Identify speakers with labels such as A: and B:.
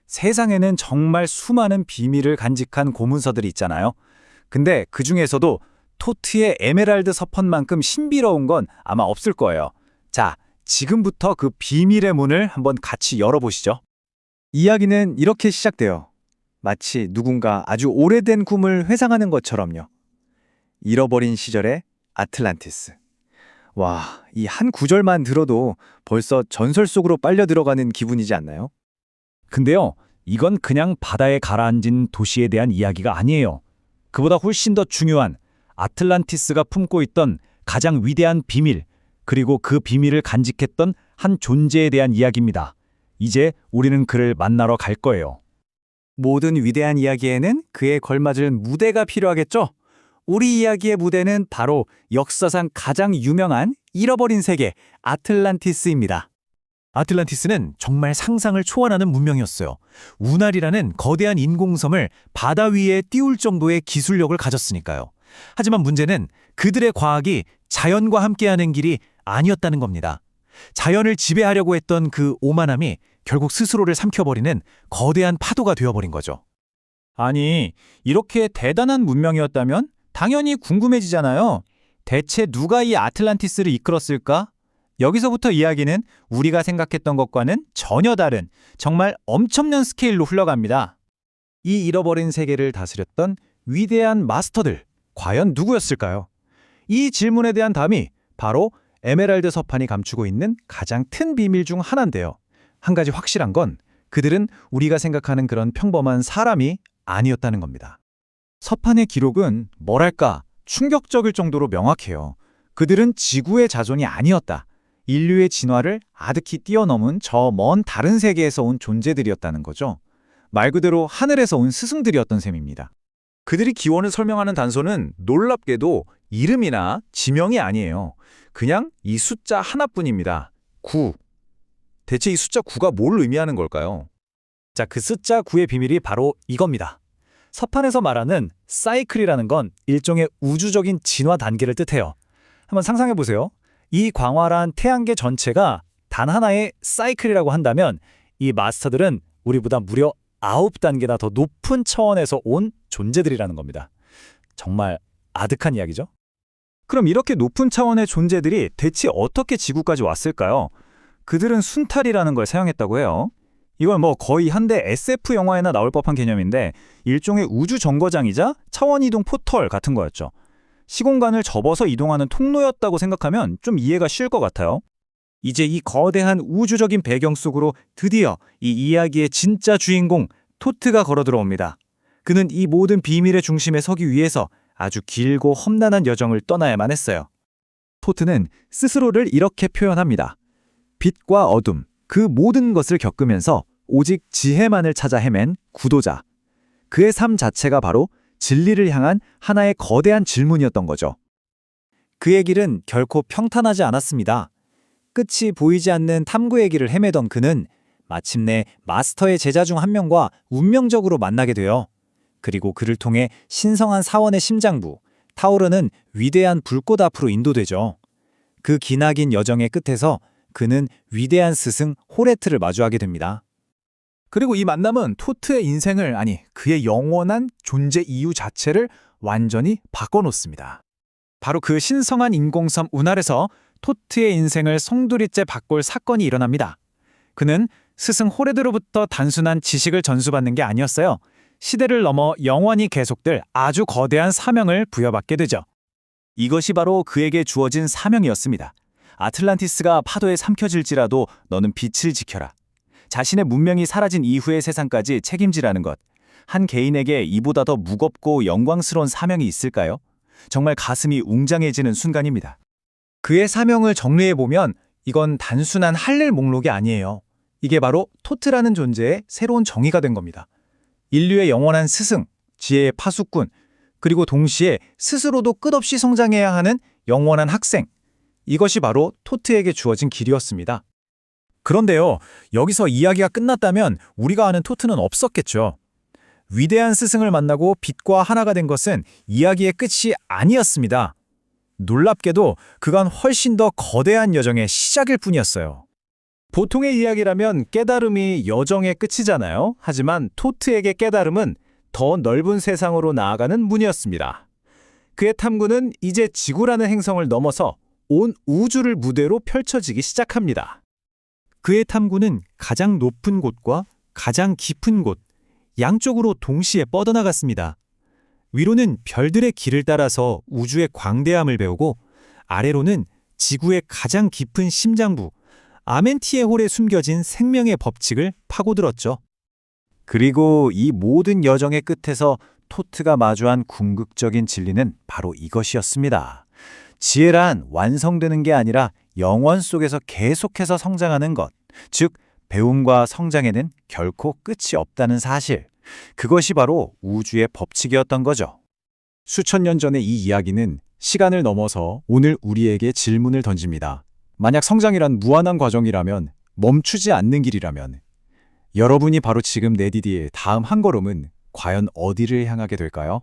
A: 세상에는 정말 수많은 비밀을 간직한 고문서들이 있잖아요. 근데 그 중에서도 토트의 에메랄드 서판만큼 신비로운 건 아마 없을 거예요. 자, 지금부터 그 비밀의 문을 한번 같이 열어보시죠.
B: 이야기는 이렇게 시작돼요. 마치 누군가 아주 오래된 꿈을 회상하는 것처럼요. 잃어버린 시절의 아틀란티스. 와, 이 한 구절만 들어도 벌써 전설 속으로 빨려 들어가는 기분이지 않나요?
A: 근데요, 이건 그냥 바다에 가라앉은 도시에 대한 이야기가 아니에요. 그보다 훨씬 더 중요한 아틀란티스가 품고 있던 가장 위대한 비밀, 그리고 그 비밀을 간직했던 한 존재에 대한 이야기입니다. 이제 우리는 그를 만나러 갈 거예요.
B: 모든 위대한 이야기에는 그에 걸맞을 무대가 필요하겠죠? 우리 이야기의 무대는 바로 역사상 가장 유명한 잃어버린 세계 아틀란티스입니다. 아틀란티스는 정말 상상을 초월하는 문명이었어요. 운할이라는 거대한 인공섬을 바다 위에 띄울 정도의 기술력을 가졌으니까요. 하지만 문제는 그들의 과학이 자연과 함께하는 길이 아니었다는 겁니다. 자연을 지배하려고 했던 그 오만함이 결국 스스로를 삼켜버리는 거대한 파도가 되어버린 거죠.
A: 아니, 이렇게 대단한 문명이었다면 당연히 궁금해지잖아요. 대체 누가 이 아틀란티스를 이끌었을까? 여기서부터 이야기는 우리가 생각했던 것과는 전혀 다른 정말 엄청난 스케일로 흘러갑니다.
B: 이 잃어버린 세계를 다스렸던 위대한 마스터들, 과연 누구였을까요? 이 질문에 대한 답이 바로 에메랄드 서판이 감추고 있는 가장 큰 비밀 중 하나인데요. 한 가지 확실한 건 그들은 우리가 생각하는 그런 평범한 사람이 아니었다는 겁니다.
A: 서판의 기록은 뭐랄까 충격적일 정도로 명확해요. 그들은 지구의 자손이 아니었다. 인류의 진화를 아득히 뛰어넘은 저 먼 다른 세계에서 온 존재들이었다는 거죠. 말 그대로 하늘에서 온 스승들이었던 셈입니다.
B: 그들이 기원을 설명하는 단서는 놀랍게도 이름이나 지명이 아니에요. 그냥 이 숫자 하나뿐입니다. 9. 대체 이 숫자 9가 뭘 의미하는 걸까요?
A: 자, 그 숫자 9의 비밀이 바로 이겁니다. 서판에서 말하는 사이클이라는 건 일종의 우주적인 진화 단계를 뜻해요. 한번 상상해 보세요. 이 광활한 태양계 전체가 단 하나의 사이클이라고 한다면 이 마스터들은 우리보다 무려 9단계나 더 높은 차원에서 온 존재들이라는 겁니다. 정말 아득한 이야기죠? 그럼 이렇게 높은 차원의 존재들이 대체 어떻게 지구까지 왔을까요? 그들은 순탈이라는 걸 사용했다고 해요. 이건 뭐 거의 한대 SF 영화에나 나올 법한 개념인데 일종의 우주 정거장이자 차원 이동 포털 같은 거였죠. 시공간을 접어서 이동하는 통로였다고 생각하면 좀 이해가 쉬울 것 같아요. 이제 이 거대한 우주적인 배경 속으로 드디어 이 이야기의 진짜 주인공 토트가 걸어 들어옵니다. 그는 이 모든 비밀의 중심에 서기 위해서 아주 길고 험난한 여정을 떠나야만 했어요. 토트는 스스로를 이렇게 표현합니다. 빛과 어둠, 그 모든 것을 겪으면서 오직 지혜만을 찾아 헤맨 구도자. 그의 삶 자체가 바로 진리를 향한 하나의 거대한 질문이었던 거죠. 그의 길은 결코 평탄하지 않았습니다. 끝이 보이지 않는 탐구의 길을 헤매던 그는 마침내 마스터의 제자 중 한 명과 운명적으로 만나게 돼요. 그리고 그를 통해 신성한 사원의 심장부, 타오르는 위대한 불꽃 앞으로 인도되죠. 그 기나긴 여정의 끝에서 그는 위대한 스승 호레트를 마주하게 됩니다.
B: 그리고 이 만남은 토트의 인생을, 아니 그의 영원한 존재 이유 자체를 완전히 바꿔놓습니다. 바로 그 신성한 인공섬 운할에서 토트의 인생을 송두리째 바꿀 사건이 일어납니다. 그는 스승 호레드로부터 단순한 지식을 전수받는 게 아니었어요. 시대를 넘어 영원히 계속될 아주 거대한 사명을 부여받게 되죠. 이것이 바로 그에게 주어진 사명이었습니다. 아틀란티스가 파도에 삼켜질지라도 너는 빛을 지켜라. 자신의 문명이 사라진 이후의 세상까지 책임지라는 것. 한 개인에게 이보다 더 무겁고 영광스러운 사명이 있을까요? 정말 가슴이 웅장해지는 순간입니다. 그의 사명을 정리해보면 이건 단순한 할 일 목록이 아니에요. 이게 바로 토트라는 존재의 새로운 정의가 된 겁니다. 인류의 영원한 스승, 지혜의 파수꾼, 그리고 동시에 스스로도 끝없이 성장해야 하는 영원한 학생. 이것이 바로 토트에게 주어진 길이었습니다. 그런데요, 여기서 이야기가 끝났다면 우리가 아는 토트는 없었겠죠. 위대한 스승을 만나고 빛과 하나가 된 것은 이야기의 끝이 아니었습니다. 놀랍게도 그간 훨씬 더 거대한 여정의 시작일 뿐이었어요. 보통의 이야기라면 깨달음이 여정의 끝이잖아요. 하지만 토트에게 깨달음은 더 넓은 세상으로 나아가는 문이었습니다. 그의 탐구는 이제 지구라는 행성을 넘어서 온 우주를 무대로 펼쳐지기 시작합니다.
C: 그의 탐구는 가장 높은 곳과 가장 깊은 곳, 양쪽으로 동시에 뻗어나갔습니다. 위로는 별들의 길을 따라서 우주의 광대함을 배우고 아래로는 지구의 가장 깊은 심장부, 아멘티의 홀에 숨겨진 생명의 법칙을 파고들었죠.
A: 그리고 이 모든 여정의 끝에서 토트가 마주한 궁극적인 진리는 바로 이것이었습니다. 지혜란 완성되는 게 아니라 영원 속에서 계속해서 성장하는 것, 즉 배움과 성장에는 결코 끝이 없다는 사실. 그것이 바로 우주의 법칙이었던 거죠.
B: 수천 년 전의 이 이야기는 시간을 넘어서 오늘 우리에게 질문을 던집니다. 만약 성장이란 무한한 과정이라면, 멈추지 않는 길이라면, 여러분이 바로 지금 내디디의 다음 한 걸음은 과연 어디를 향하게 될까요?